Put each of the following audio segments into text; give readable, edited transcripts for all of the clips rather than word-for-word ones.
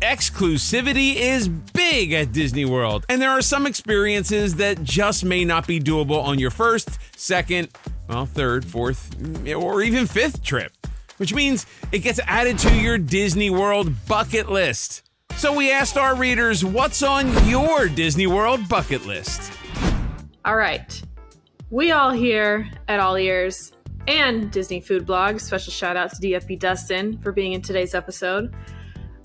Exclusivity is big at Disney World, and there are some experiences that just may not be doable on your first, second, third, fourth, or even fifth trip, which means it gets added to your Disney World bucket list. So we asked our readers, what's on your Disney World bucket list? All right. We all here at AllEars and Disney Food Blog, special shout out to DFB Dustin for being in today's episode.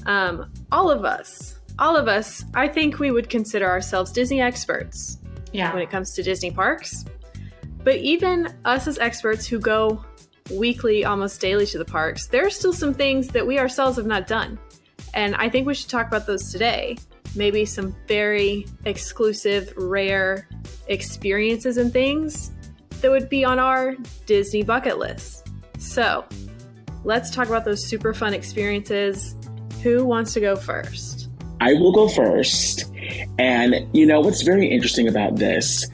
All of us, I think we would consider ourselves Disney experts when it comes to Disney parks. But even us as experts who go weekly, almost daily to the parks, there are still some things that we ourselves have not done. And I think we should talk about those today. Maybe some very exclusive, rare experiences and things that would be on our Disney bucket list. So let's talk about those super fun experiences. Who wants to go first? I will go first. And what's very interesting about this,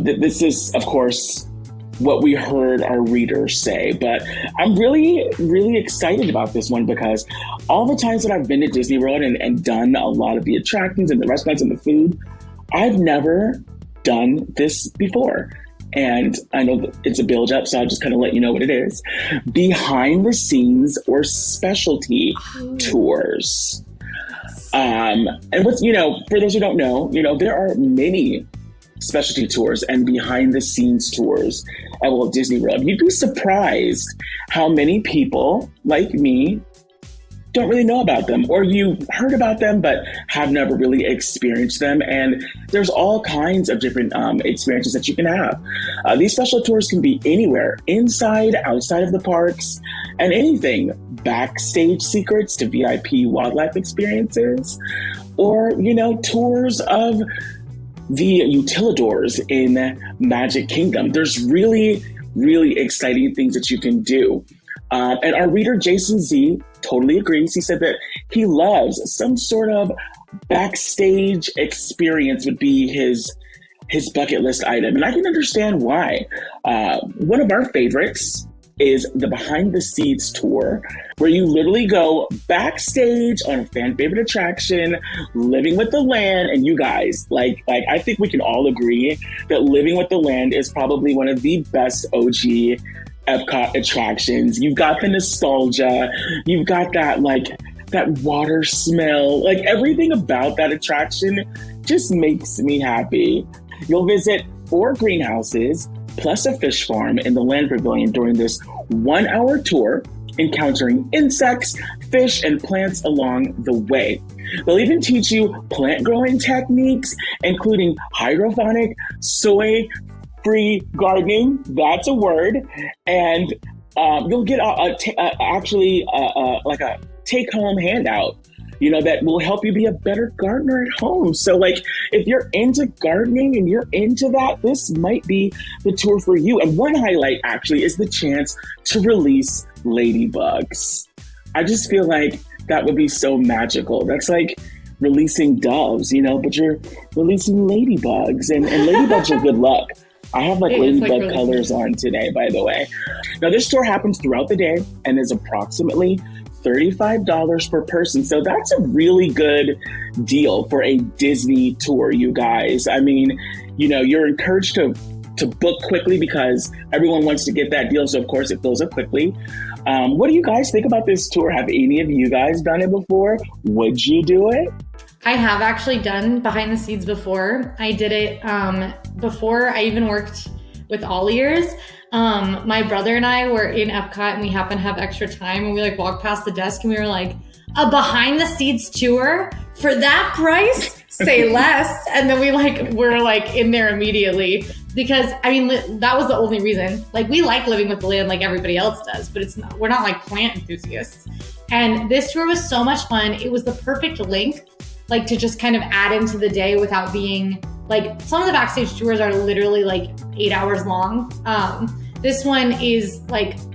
this is, of course, what we heard our readers say, but I'm really, really excited about this one because all the times that I've been to Disney World and done a lot of the attractions and the restaurants and the food, I've never done this before. And I know it's a build-up, so I'll just kind of let you know what it is. Behind the scenes or specialty tours. And what's, for those who don't know, there are many specialty tours and behind the scenes tours at Walt Disney World. You'd be surprised how many people like me don't really know about them, or you heard about them but have never really experienced them. And there's all kinds of different experiences that you can have. These special tours can be anywhere, inside, outside of the parks, and anything. Backstage secrets to VIP wildlife experiences, or tours of the utilidors in Magic Kingdom. There's really, really exciting things that you can do. And our reader, Jason Z, totally agrees. He said that he loves some sort of backstage experience would be his bucket list item. And I can understand why. One of our favorites is the behind the scenes tour, where you literally go backstage on a fan favorite attraction, Living with the Land. And you guys, like I think we can all agree that Living with the Land is probably one of the best OG Epcot attractions. You've got the nostalgia, you've got that water smell, everything about that attraction just makes me happy. You'll visit 4 greenhouses plus a fish farm in the Land Pavilion during this 1-hour tour, encountering insects, fish, and plants along the way. They'll even teach you plant growing techniques, including hydroponic, soy-free gardening. That's a word. And you'll get a take-home handout, that will help you be a better gardener at home. So if you're into gardening and you're into that, this might be the tour for you. And one highlight actually is the chance to release ladybugs. I just feel like that would be so magical. That's like releasing doves, but you're releasing ladybugs, and ladybugs are good luck. I have ladybug really colors on today, by the way. Now this tour happens throughout the day and is approximately $35 per person. So that's a really good deal for a Disney tour, you guys. I mean, you're encouraged to book quickly because everyone wants to get that deal. So of course it fills up quickly. What do you guys think about this tour? Have any of you guys done it before? Would you do it? I have actually done behind the scenes before. I did it before I even worked with AllEars. My brother and I were in Epcot and we happened to have extra time, and we walked past the desk and we were like, a behind the scenes tour for that price? Say less. And then we were in there immediately because that was the only reason. We like Living with the Land like everybody else does, but we're not plant enthusiasts. And this tour was so much fun. It was the perfect length, to just kind of add into the day without being some of the backstage tours are literally 8 hours long. This one is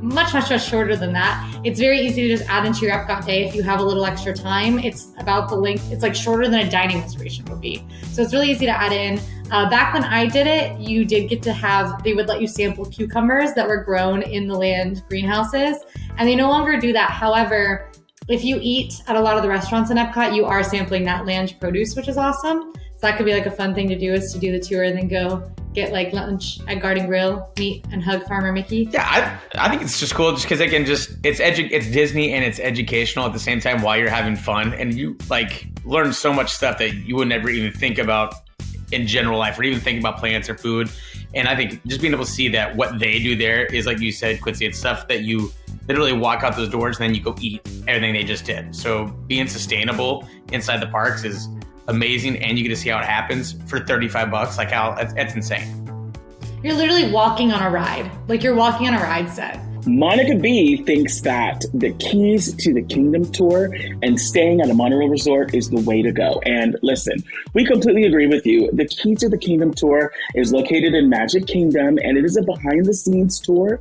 much shorter than that. It's very easy to just add into your Epcot day if you have a little extra time. It's about the length. It's shorter than a dining reservation would be. So it's really easy to add in. Back when I did it, you did get to they would let you sample cucumbers that were grown in the Land greenhouses, and they no longer do that. However, if you eat at a lot of the restaurants in Epcot, you are sampling that land produce, which is awesome. So that could be like a fun thing to do, is to do the tour and then go get like lunch at Garden Grill, meet and hug Farmer Mickey. Yeah, I think it's just cool just because it's Disney and it's educational at the same time while you're having fun, and you like learn so much stuff that you would never even think about in general life, or even think about plants or food. And I think just being able to see that what they do there is, like you said, Quincy, it's stuff that you literally walk out those doors and then you go eat everything they just did. So being sustainable inside the parks is amazing, and you get to see how it happens for $35. Like how that's insane. You're literally walking on a ride. Like you're walking on a ride set. Monica B thinks that the Keys to the Kingdom tour and staying at a monorail resort is the way to go. And listen, we completely agree with you. The Keys to the Kingdom tour is located in Magic Kingdom, and it is a behind-the-scenes tour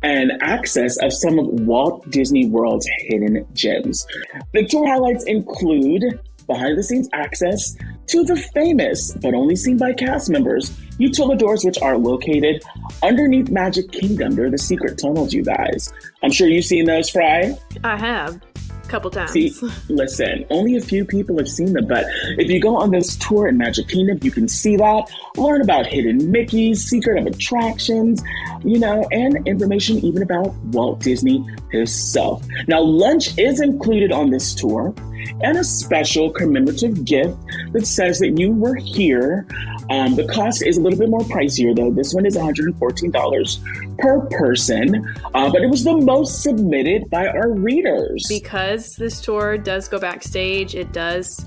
and access of some of Walt Disney World's hidden gems. The tour highlights include behind-the-scenes access to the famous, but only seen by cast members, utilidors, which are located underneath Magic Kingdom. They're the secret tunnels, you guys. I'm sure you've seen those, Fry. I have. A couple times. See, listen, only a few people have seen them, but if you go on this tour in Magic Kingdom, you can see that, learn about hidden Mickeys, secret of attractions, and information even about Walt Disney himself. Now, lunch is included on this tour, and a special commemorative gift that says that you were here. The cost is a little bit more pricier, though. This one is $114 per person, but it was the most submitted by our readers. Because this tour does go backstage, it does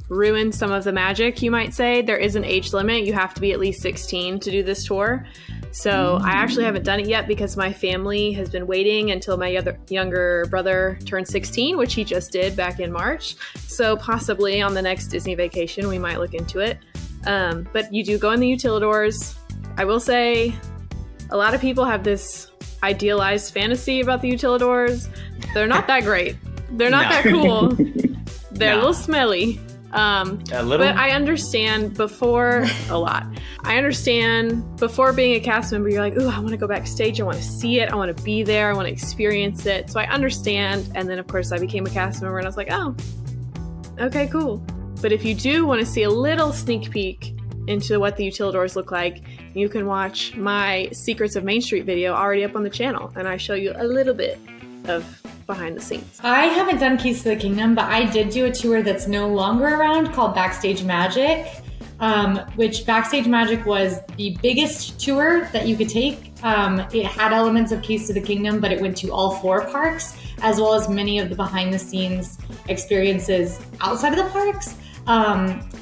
ruin some of the magic, you might say. There is an age limit. You have to be at least 16 to do this tour. So I actually haven't done it yet because my family has been waiting until my younger brother turned 16, which he just did back in March. So possibly on the next Disney vacation, we might look into it. But you do go in the utilidors. I will say a lot of people have this idealized fantasy about the utilidors. They're not that great. They're not that cool. They're a little smelly. A little? But I understand before being a cast member, you're like, ooh, I want to go backstage. I want to see it. I want to be there. I want to experience it. So I understand. And then, of course, I became a cast member and I was like, oh, okay, cool. But if you do want to see a little sneak peek into what the utilidors look like, you can watch my Secrets of Main Street video already up on the channel. And I show you a little bit of behind the scenes. I haven't done Keys to the Kingdom, but I did do a tour that's no longer around called Backstage Magic, which Backstage Magic was the biggest tour that you could take. It had elements of Keys to the Kingdom, but it went to all 4 parks, as well as many of the behind the scenes experiences outside of the parks.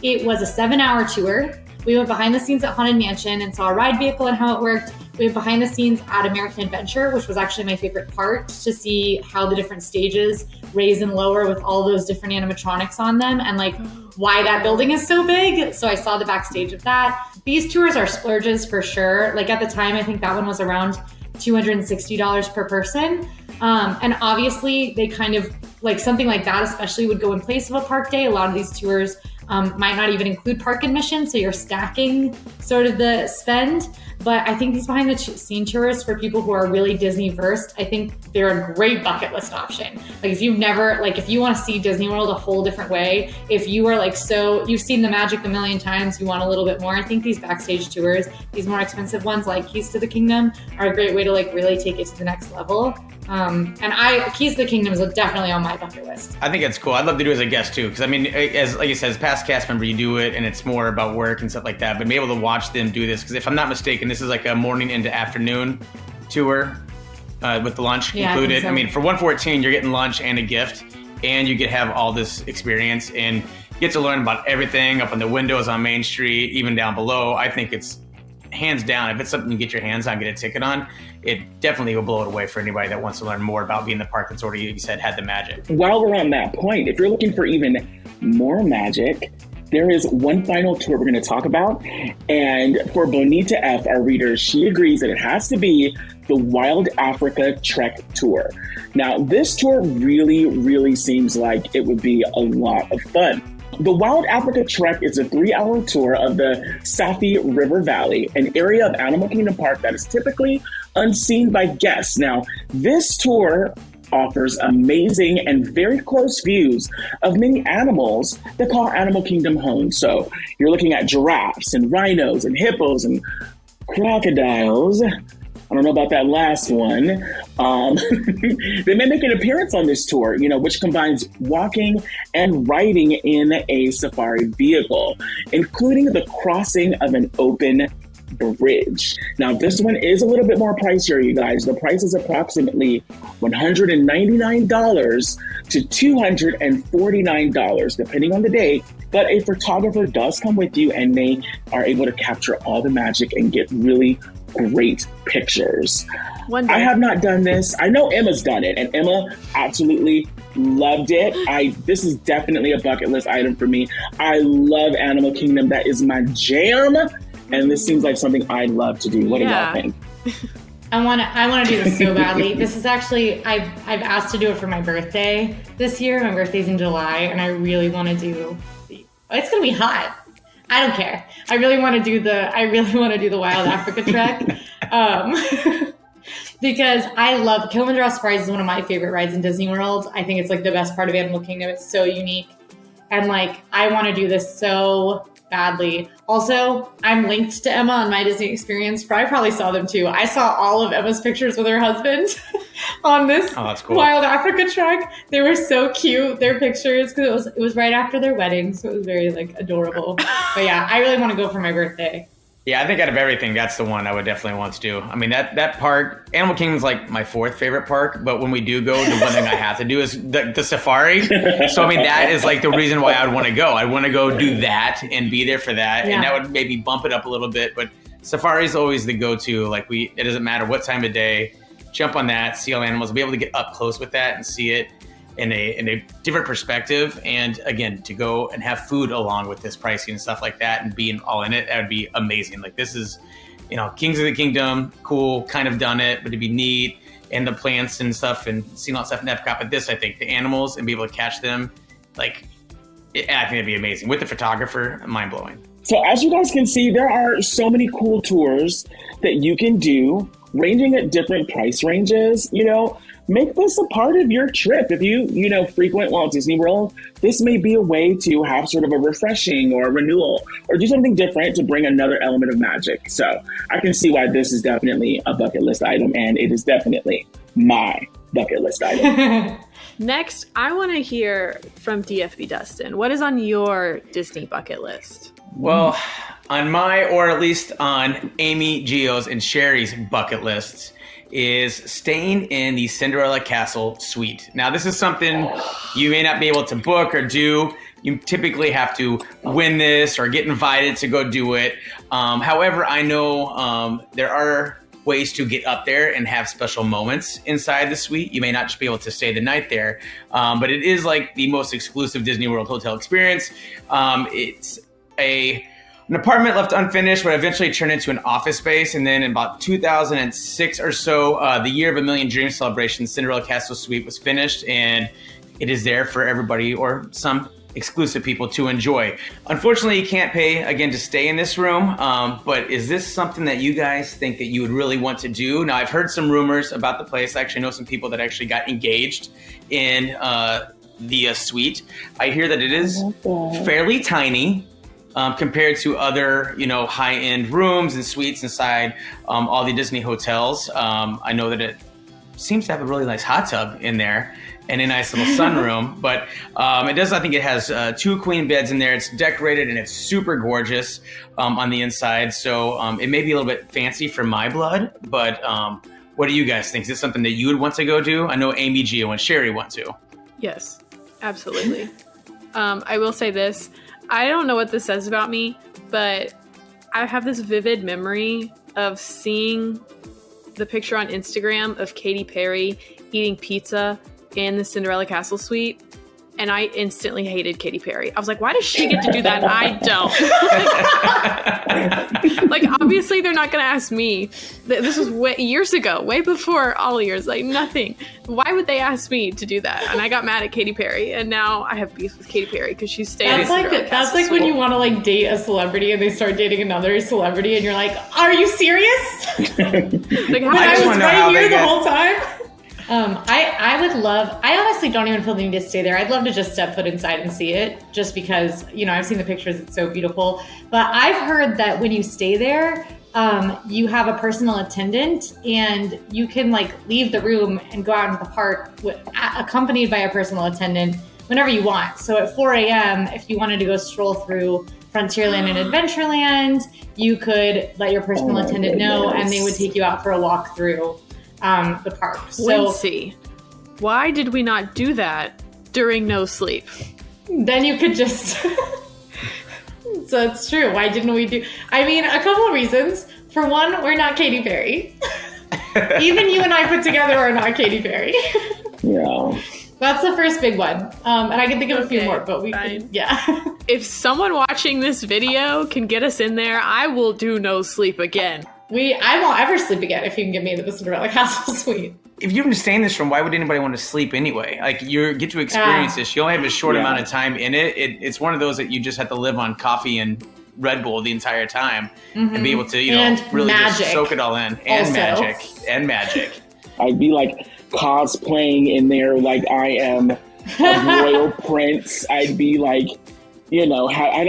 It was a 7-hour tour. We went behind the scenes at Haunted Mansion and saw a ride vehicle and how it worked. We went behind the scenes at American Adventure, which was actually my favorite part, to see how the different stages raise and lower with all those different animatronics on them and like why that building is so big. So I saw the backstage of that. These tours are splurges for sure. Like at the time, I think that one was around $260 per person. And obviously they kind of like something like that, especially would go in place of a park day. A lot of these tours might not even include park admission. So you're stacking sort of the spend. But I think these behind the scene tours for people who are really Disney versed, I think they're a great bucket list option. Like if you've never, like if you want to see Disney World a whole different way, if you are like, so you've seen the magic a million times, you want a little bit more, I think these backstage tours, these more expensive ones like Keys to the Kingdom are a great way to like really take it to the next level. Keys to the Kingdom is definitely on my bucket list. I think it's cool. I'd love to do it as a guest too, because I mean, as like you said, as past cast member, you do it, and it's more about work and stuff like that. But be able to watch them do this, because if I'm not mistaken, this is like a morning into afternoon tour with the lunch included. I mean, for $114, you're getting lunch and a gift, and you get to have all this experience and get to learn about everything up on the windows on Main Street, even down below. I think it's hands down, if it's something you get your hands on, get a ticket on, it definitely will blow it away for anybody that wants to learn more about being the park that's already, you said, had the magic. While we're on that point, if you're looking for even more magic, there is one final tour we're going to talk about. And for Bonita F, our reader, she agrees that it has to be the Wild Africa Trek Tour. Now, this tour really, really seems like it would be a lot of fun. The Wild Africa Trek is a 3-hour tour of the Safi River Valley, an area of Animal Kingdom Park that is typically unseen by guests. Now, this tour offers amazing and very close views of many animals that call Animal Kingdom home. So you're looking at giraffes and rhinos and hippos and crocodiles. I don't know about that last one. They may make an appearance on this tour, which combines walking and riding in a safari vehicle, including the crossing of an open bridge. Now, this one is a little bit more pricier, you guys. The price is approximately $199 to $249, depending on the day. But a photographer does come with you, and they are able to capture all the magic and get really great pictures. I have not done this. I know Emma's done it, and Emma absolutely loved it. This is definitely a bucket list item for me. I love Animal Kingdom. That is my jam. And this seems like something I'd love to do. What do y'all think? I want to do this so badly. This is actually, I've asked to do it for my birthday this year. My birthday's in July, and I really want to do, it's going to be hot. I don't care. I really want to do the Wild Africa Trek. Because I love Kilimanjaro Safaris is one of my favorite rides in Disney World. I think it's like the best part of Animal Kingdom. It's so unique. And like, I want to do this so badly. Also, I'm linked to Emma on my Disney Experience. I probably saw them too. I saw all of Emma's pictures with her husband on this Wild Africa Trek. They were so cute, their pictures, because it was right after their wedding, so it was very like adorable. But yeah, I really want to go for my birthday. Yeah, I think out of everything, that's the one I would definitely want to do. I mean, that park, Animal Kingdom's like my fourth favorite park, but when we do go, the one thing I have to do is the safari. So, I mean, that is like the reason why I would want to go. I want to go do that and be there for that, and that would maybe bump it up a little bit, but safari is always the go-to. Like, it doesn't matter what time of day, jump on that, see all animals, be able to get up close with that and see it in a different perspective. And again, to go and have food along with this pricing and stuff like that and being all in it, that would be amazing. Like, this is, Kings of the Kingdom, cool, kind of done it, but it'd be neat. And the plants and stuff and seeing all that stuff in Epcot. But this, I think, the animals and be able to catch them, like, I think it'd be amazing. With the photographer, mind blowing. So as you guys can see, there are so many cool tours that you can do, ranging at different price ranges. Make this a part of your trip. If you frequent Walt Disney World, this may be a way to have sort of a refreshing or a renewal or do something different to bring another element of magic. So I can see why this is definitely a bucket list item, and it is definitely my bucket list item. Next, I want to hear from DFB Dustin. What is on your Disney bucket list? Well, on my, or at least on Amy, Gio's, and Sherry's bucket lists, is staying in the Cinderella Castle suite. Now, this is something you may not be able to book or do. You typically have to win this or get invited to go do it. However, I know there are ways to get up there and have special moments inside the suite. You may not just be able to stay the night there, but it is like the most exclusive Disney World hotel experience. It's an apartment left unfinished, but eventually turned into an office space. And then in about 2006 or so, the Year of a Million Dreams celebration, Cinderella Castle Suite was finished, and it is there for everybody or some exclusive people to enjoy. Unfortunately, you can't pay, again, to stay in this room, but is this something that you guys think that you would really want to do? Now, I've heard some rumors about the place. I actually know some people that actually got engaged in the suite. I hear that it is fairly tiny, compared to other, high-end rooms and suites inside all the Disney hotels. I know that it seems to have a really nice hot tub in there and a nice little sunroom, but it does. I think it has 2 queen beds in there. It's decorated and it's super gorgeous on the inside. So it may be a little bit fancy for my blood, but what do you guys think? Is this something that you would want to go do? I know Amy, Gio, and Sherry want to. Yes, absolutely. I will say this. I don't know what this says about me, but I have this vivid memory of seeing the picture on Instagram of Katy Perry eating pizza in the Cinderella Castle suite, and I instantly hated Katy Perry. I was like, why does she get to do that and I don't? Like, obviously they're not going to ask me. This was years ago, way before AllEars, like nothing. Why would they ask me to do that? And I got mad at Katy Perry, and now I have beef with Katy Perry because she's staying. That's like when you want to like date a celebrity and they start dating another celebrity, and you're like, are you serious? Like, I was right here the whole time. I would love, I honestly don't even feel the need to stay there. I'd love to just step foot inside and see it just because, I've seen the pictures. It's so beautiful. But I've heard that when you stay there, you have a personal attendant and you can leave the room and go out into the park accompanied by a personal attendant whenever you want. So at 4 a.m., if you wanted to go stroll through Frontierland and Adventureland, you could let your personal attendant know and they would take you out for a walk through the park. So, Quincy, why did we not do that during no sleep? Then you could just... So it's true. Why didn't we do... I mean, a couple of reasons. For one, we're not Katy Perry. Even you and I put together are not Katy Perry. Yeah. That's the first big one. And I can think of a few more, but yeah. If someone watching this video can get us in there, I will do no sleep again. I won't ever sleep again if you can get me into the Cinderella Castle suite. If you're going to stay in this room, why would anybody want to sleep anyway? You get to experience this. You only have a short amount of time in it. It's one of those that you just have to live on coffee and Red Bull the entire time and be able to, really just soak it all in. And magic. I'd be cosplaying in there like I am a royal prince. I'd be I'd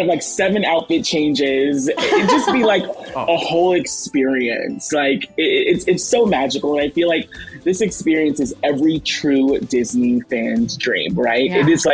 have 7 outfit changes. It'd just be a whole experience. It's so magical. And I feel like this experience is every true Disney fan's dream, right? Yeah. It is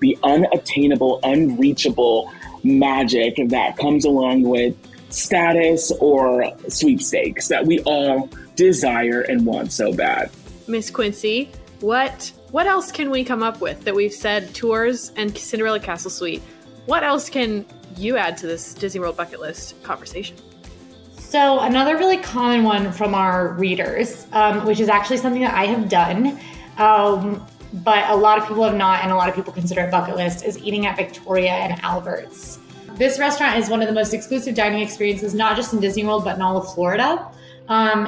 the unattainable, unreachable magic that comes along with status or sweepstakes that we all desire and want so bad. Miss Quincy, what else can we come up with that we've said tours and Cinderella Castle Suite? What else can you add to this Disney World bucket list conversation? So another really common one from our readers, which is actually something that I have done, but a lot of people have not, and a lot of people consider it bucket list, is eating at Victoria and Albert's. This restaurant is one of the most exclusive dining experiences, not just in Disney World, but in all of Florida.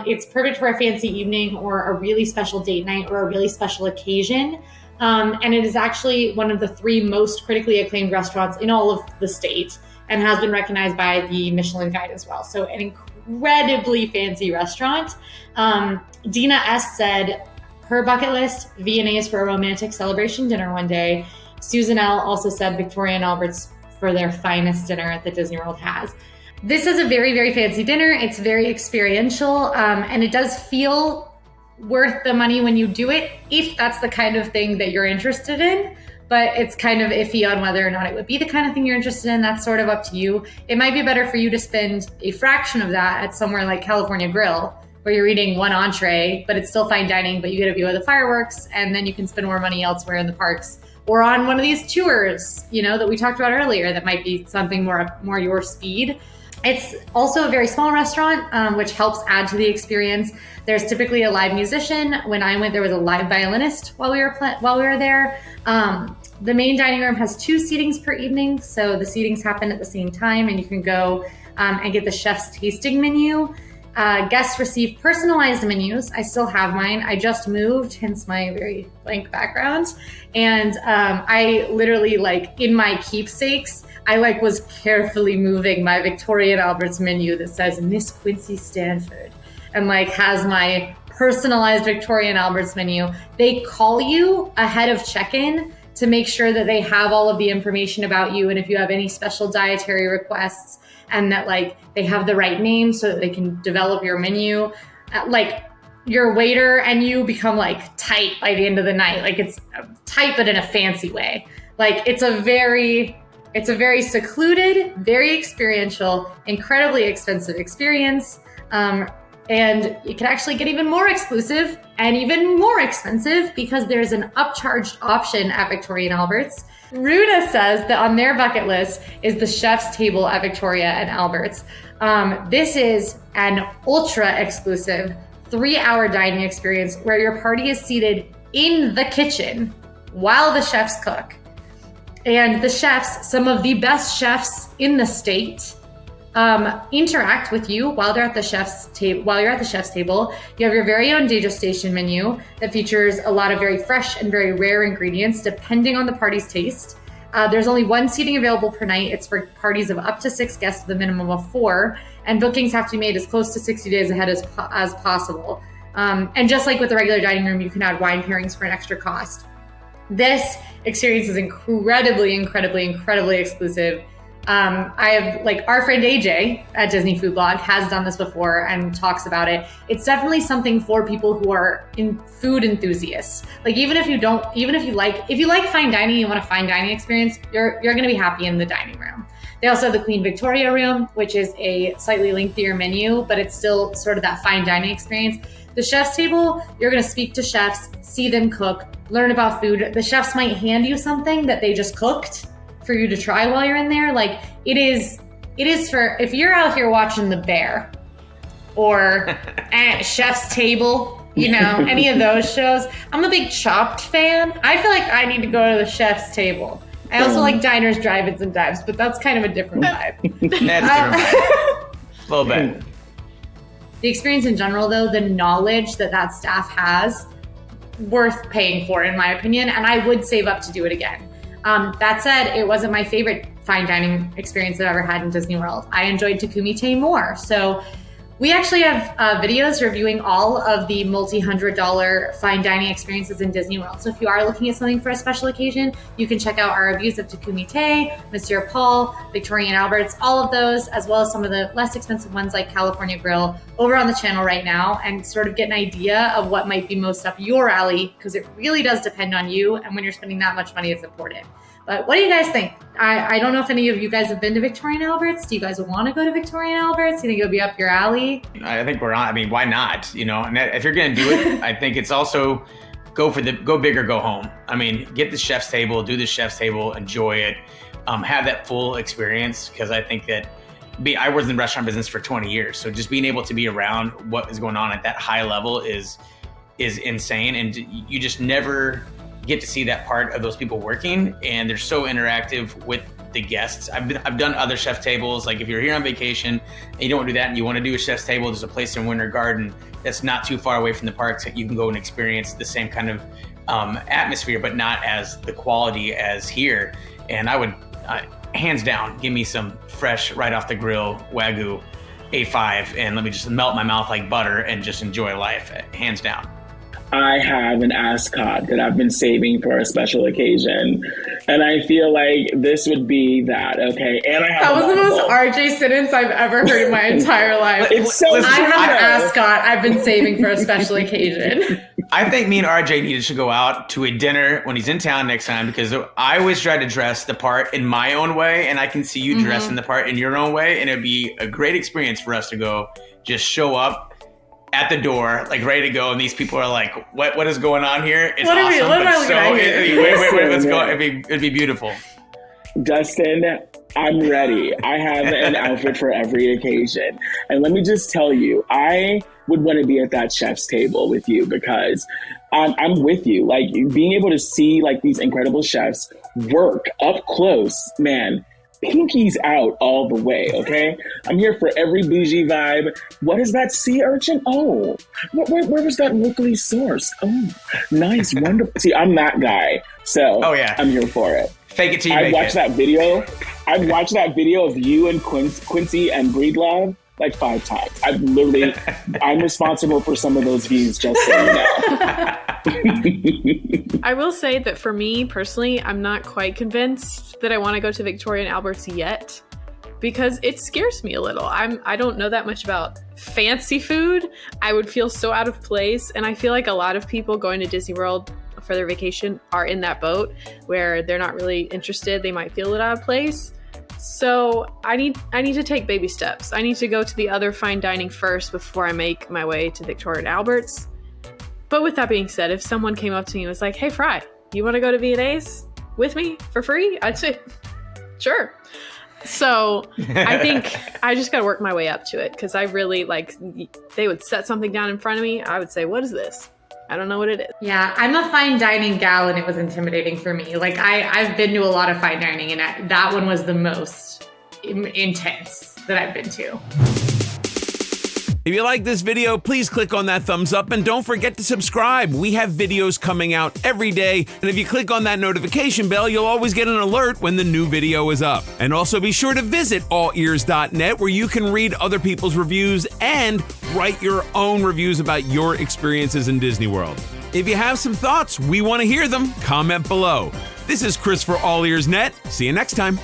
It's perfect for a fancy evening or a really special date night or a really special occasion. And it is actually one of the 3 most critically acclaimed restaurants in all of the state and has been recognized by the Michelin Guide as well. So an incredibly fancy restaurant. Dina S. said her bucket list, V&A's for a romantic celebration dinner one day. Susan L. also said Victoria and Albert's for their finest dinner that Disney World has. This is a very, very fancy dinner. It's very experiential, and it does feel worth the money when you do it, if that's the kind of thing that you're interested in. But it's kind of iffy on whether or not it would be the kind of thing you're interested in. That's sort of up to you. It might be better for you to spend a fraction of that at somewhere like California Grill, where you're eating one entree, but it's still fine dining, but you get a view of the fireworks, and then you can spend more money elsewhere in the parks. Or on one of these tours, that we talked about earlier, that might be something more your speed. It's also a very small restaurant, which helps add to the experience. There's typically a live musician. When I went, there was a live violinist while we were there. The main dining room has 2 seatings per evening, so the seatings happen at the same time, and you can go and get the chef's tasting menu. Guests receive personalized menus. I still have mine. I just moved, hence my very blank background. And I literally, in my keepsakes, I was carefully moving my Victoria and Albert's menu that says Miss Quincy Stanford and has my personalized Victoria and Albert's menu. They call you ahead of check-in to make sure that they have all of the information about you and if you have any special dietary requests, and that they have the right name so that they can develop your menu. Your waiter and you become tight by the end of the night. It's tight, but in a fancy way. It's a very secluded, very experiential, incredibly expensive experience. And it can actually get even more exclusive and even more expensive because there's an upcharged option at Victoria and Albert's. Ruda says that on their bucket list is the chef's table at Victoria and Albert's. This is an ultra exclusive 3-hour dining experience where your party is seated in the kitchen while the chefs cook. And the chefs, some of the best chefs in the state, interact with you while they're at the chef's table. While you're at the chef's table, you have your very own degustation menu that features a lot of very fresh and very rare ingredients, depending on the party's taste. There's only 1 seating available per night. It's for parties of up to 6 guests with a minimum of 4, and bookings have to be made as close to 60 days ahead as possible. And just like with the regular dining room, you can add wine pairings for an extra cost. This experience is incredibly exclusive. I have, like, our friend AJ at Disney Food Blog has done this before and talks about it. It's definitely something for people who are food enthusiasts. Like, if you like fine dining, you want a fine dining experience, you're going to be happy in the dining room. They also have the Queen Victoria room, which is a slightly lengthier menu, but it's still sort of that fine dining experience. The chef's table, you're going to speak to chefs, see them cook, learn about food. The chefs might hand you something that they just cooked for you to try while you're in there. Like, it is for, if you're out here watching The Bear or Chef's Table, any of those shows. I'm a big Chopped fan. I feel like I need to go to the Chef's Table. I also like diners, drive-ins, and dives, but that's kind of a different vibe. That's different. A little bit. The experience in general, though, the knowledge that staff has, worth paying for, in my opinion, and I would save up to do it again. That said, it wasn't my favorite fine dining experience that I've ever had in Disney World. I enjoyed Takumite more. So we actually have videos reviewing all of the multi-$100 fine dining experiences in Disney World. So if you are looking at something for a special occasion, you can check out our reviews of Takumite, Monsieur Paul, Victoria and Albert's, all of those, as well as some of the less expensive ones like California Grill over on the channel right now, and sort of get an idea of what might be most up your alley, because it really does depend on you. And when you're spending that much money, it's important. But what do you guys think? I don't know if any of you guys have been to Victoria and Albert's. Do you guys want to go to Victoria and Albert's? Do you think it would be up your alley? I think we're on. I mean, why not? And if you're going to do it, I think it's also go big or go home. I mean, get the chef's table, do the chef's table, enjoy it, have that full experience. Because I think that I was in the restaurant business for 20 years. So just being able to be around what is going on at that high level is insane. And you just never get to see that part of those people working, and they're so interactive with the guests. I've done other chef tables. Like, if you're here on vacation and you don't want to do that and you want to do a chef's table, there's a place in Winter Garden that's not too far away from the parks that you can go and experience the same kind of atmosphere, but not as the quality as here. And I would hands down give me some fresh, right off the grill Wagyu A5 and let me just melt my mouth like butter and just enjoy life, hands down. I have an ascot that I've been saving for a special occasion, and I feel like this would be that. Okay, and I have that was the most RJ sentence I've ever heard in my entire life. It's so I have an ascot I've been saving for a special occasion. I think me and RJ needed to go out to a dinner when he's in town next time, because I always try to dress the part in my own way, and I can see you dressing the part in your own way, and it'd be a great experience for us to go just show up at the door, like ready to go, and these people are like, "What is going on here?" It's awesome. It'd be beautiful. Dustin, I'm ready. I have an outfit for every occasion, and let me just tell you, I would want to be at that chef's table with you, because I'm with you. Like, being able to see like these incredible chefs work up close, man. Pinkies out all the way, okay? I'm here for every bougie vibe. What is that sea urchin? Oh, where was that locally sourced? Oh, nice, wonderful. See, I'm that guy, so I'm here for it. Fake it till you I make watched it. That video. I've watched that video of you and Quincy and Breedlove like 5 times. I'm responsible for some of those views, just so you know. I will say that for me personally, I'm not quite convinced that I want to go to Victoria and Albert's yet, because it scares me a little. I don't know that much about fancy food. I would feel so out of place, and I feel like a lot of people going to Disney World for their vacation are in that boat where they're not really interested. They might feel it out of place. So I need to take baby steps. I need to go to the other fine dining first before I make my way to Victoria and Albert's. But with that being said, if someone came up to me and was like, "Hey, Fry, you want to go to V&A's with me for free?" I'd say, sure. So I think I just got to work my way up to it, because I really they would set something down in front of me. I would say, "What is this? I don't know what it is." Yeah, I'm a fine dining gal, and it was intimidating for me. Like, I've been to a lot of fine dining, and that one was the most intense that I've been to. If you like this video, please click on that thumbs up and don't forget to subscribe. We have videos coming out every day, and if you click on that notification bell, you'll always get an alert when the new video is up. And also be sure to visit AllEars.net, where you can read other people's reviews and write your own reviews about your experiences in Disney World. If you have some thoughts, we want to hear them. Comment below. This is Chris for AllEars.net. See you next time.